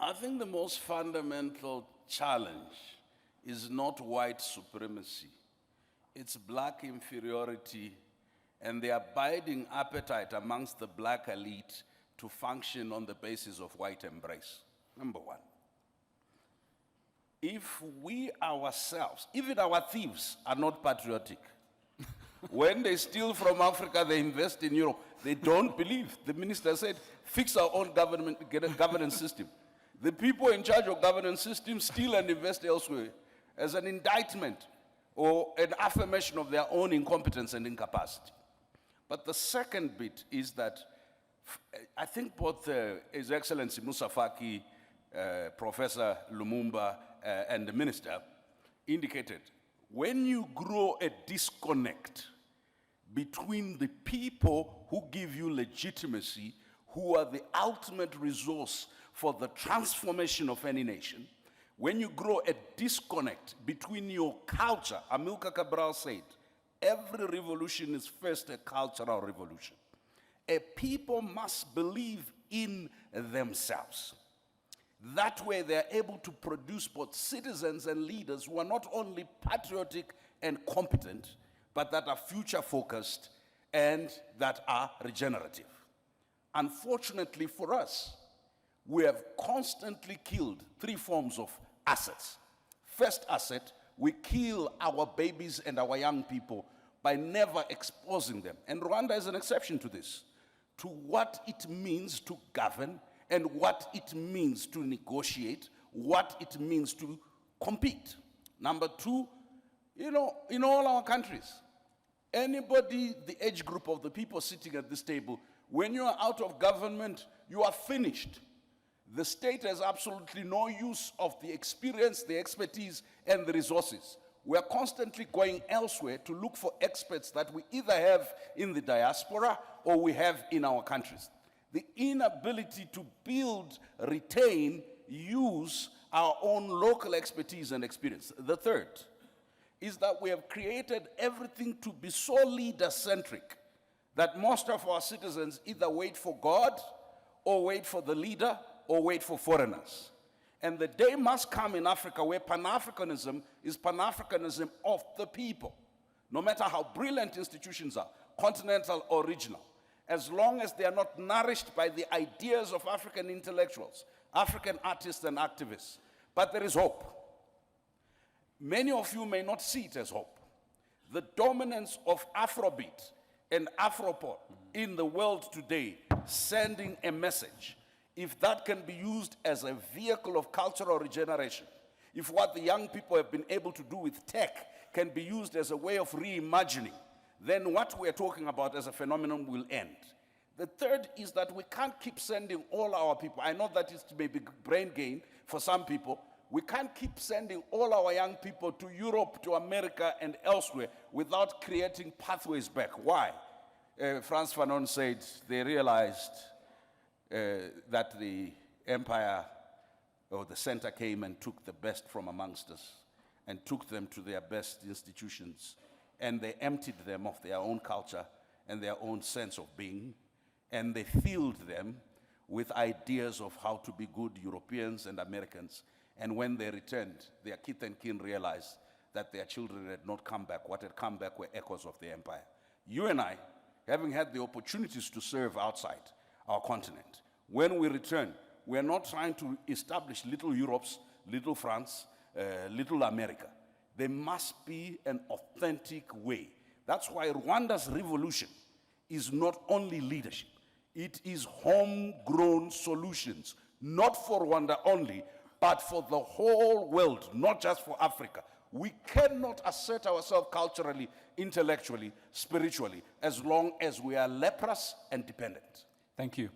I think the most fundamental challenge is not white supremacy. It's black inferiority and the abiding appetite amongst the black elite to function on the basis of white embrace. Number one. If we ourselves, even our thieves, are not patriotic, when they steal from Africa, they invest in Europe. They don't believe. The minister said, fix our own governance system. The people in charge of governance system steal and invest elsewhere as an indictment or an affirmation of their own incompetence and incapacity. But the second bit is that I think both His Excellency Musa Faki, Professor Lumumba, and the minister indicated, when you grow a disconnect between the people who give you legitimacy, who are the ultimate resource for the transformation of any nation, when you grow a disconnect between your culture, Amilcar Cabral said, every revolution is first a cultural revolution. A people must believe in themselves. That way they are able to produce both citizens and leaders who are not only patriotic and competent, but that are future-focused and that are regenerative. Unfortunately for us, we have constantly killed three forms of assets. First asset, we kill our babies and our young people by never exposing them. And Rwanda is an exception to this, to what it means to govern and what it means to negotiate, what it means to compete. Number two, in all our countries, anybody, the age group of the people sitting at this table, when you are out of government, you are finished. The state has absolutely no use of the experience, the expertise, and the resources. We are constantly going elsewhere to look for experts that we either have in the diaspora or we have in our countries. The inability to build, retain, use our own local expertise and experience. The third is that we have created everything to be so leader-centric that most of our citizens either wait for God or wait for the leader or wait for foreigners. And the day must come in Africa where Pan-Africanism is Pan-Africanism of the people. No matter how brilliant institutions are, continental or regional, as long as they are not nourished by the ideas of African intellectuals, African artists and activists. But there is hope. Many of you may not see it as hope. The dominance of Afrobeat and Afropop in the world today, sending a message, if that can be used as a vehicle of cultural regeneration, if what the young people have been able to do with tech can be used as a way of reimagining, then what we're talking about as a phenomenon will end. The third is that we can't keep sending all our people. I know that it may be brain gain for some people. We can't keep sending all our young people to Europe, to America, and elsewhere without creating pathways back. Why? Frantz Fanon said they realized that the empire or the center came and took the best from amongst us and took them to their best institutions, and they emptied them of their own culture and their own sense of being, and they filled them with ideas of how to be good Europeans and Americans. And when they returned, their kith and kin realized that their children had not come back. What had come back were echoes of the empire. You and I, having had the opportunities to serve outside our continent, when we return, we're not trying to establish little Europes, little France, little America. There must be an authentic way. That's why Rwanda's revolution is not only leadership, it is homegrown solutions, not for Rwanda only, but for the whole world, not just for Africa. We cannot assert ourselves culturally, intellectually, spiritually, as long as we are leprous and dependent. Thank you.